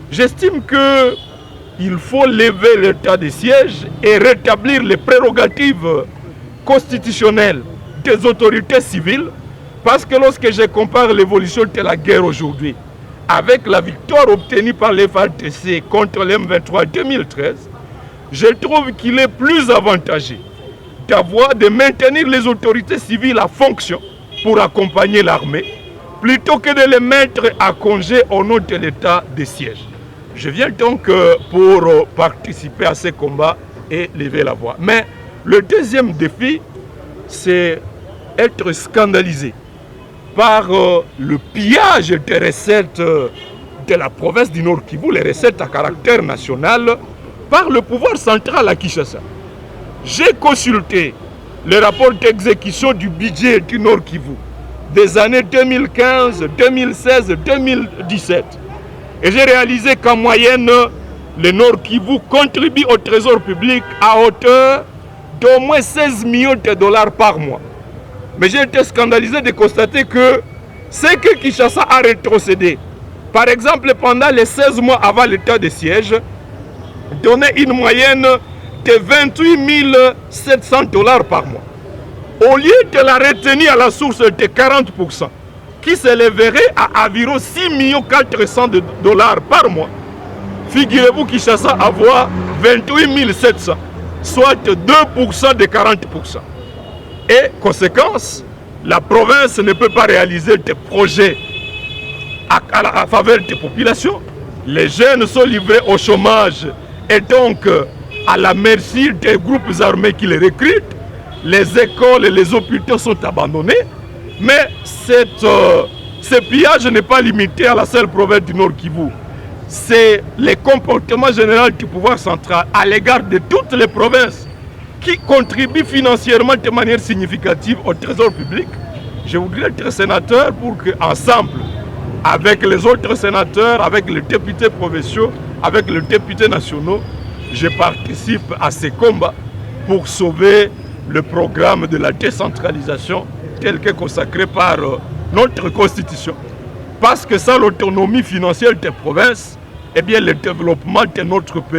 J'estime qu'il faut lever l'état de siège et rétablir les prérogatives constitutionnelles des autorités civiles, parce que lorsque je compare l'évolution de la guerre aujourd'hui avec la victoire obtenue par les FARDC contre l'M23 en 2013, je trouve qu'il est plus avantageux de maintenir les autorités civiles à fonction pour accompagner l'armée, plutôt que de les mettre à congé au nom de l'état de siège. Je viens donc pour participer à ces combats et lever la voix. Mais le deuxième défi, c'est être scandalisé par le pillage des recettes de la province du Nord Kivu, les recettes à caractère national, par le pouvoir central à Kinshasa. J'ai consulté le rapport d'exécution du budget du Nord Kivu des années 2015, 2016, 2017. Et j'ai réalisé qu'en moyenne, le Nord Kivu contribue au trésor public à hauteur d'au moins 16 millions de dollars par mois. Mais j'ai été scandalisé de constater que ce que Kinshasa a rétrocédé, par exemple pendant les 16 mois avant l'état de siège, donnait une moyenne de 28 700 dollars par mois. Au lieu de la retenue à la source de 40%, qui s'élèverait à environ 6 400 dollars par mois, figurez-vous que Kinshasa avoir 28 700, soit 2% de 40%. Et conséquence, la province ne peut pas réaliser des projets à faveur des populations. Les jeunes sont livrés au chômage et donc à la merci des groupes armés qui les recrutent. Les écoles et les hôpitaux sont abandonnés. Mais ce pillage n'est pas limité à la seule province du Nord Kivu. C'est le comportement général du pouvoir central à l'égard de toutes les provinces qui contribuent financièrement de manière significative au trésor public. Je voudrais être sénateur pour qu'ensemble, avec les autres sénateurs, avec les députés provinciaux, avec les députés nationaux, je participe à ces combats pour sauver le programme de la décentralisation tel que consacré par notre Constitution. Parce que sans l'autonomie financière des provinces, eh bien, le développement de notre pays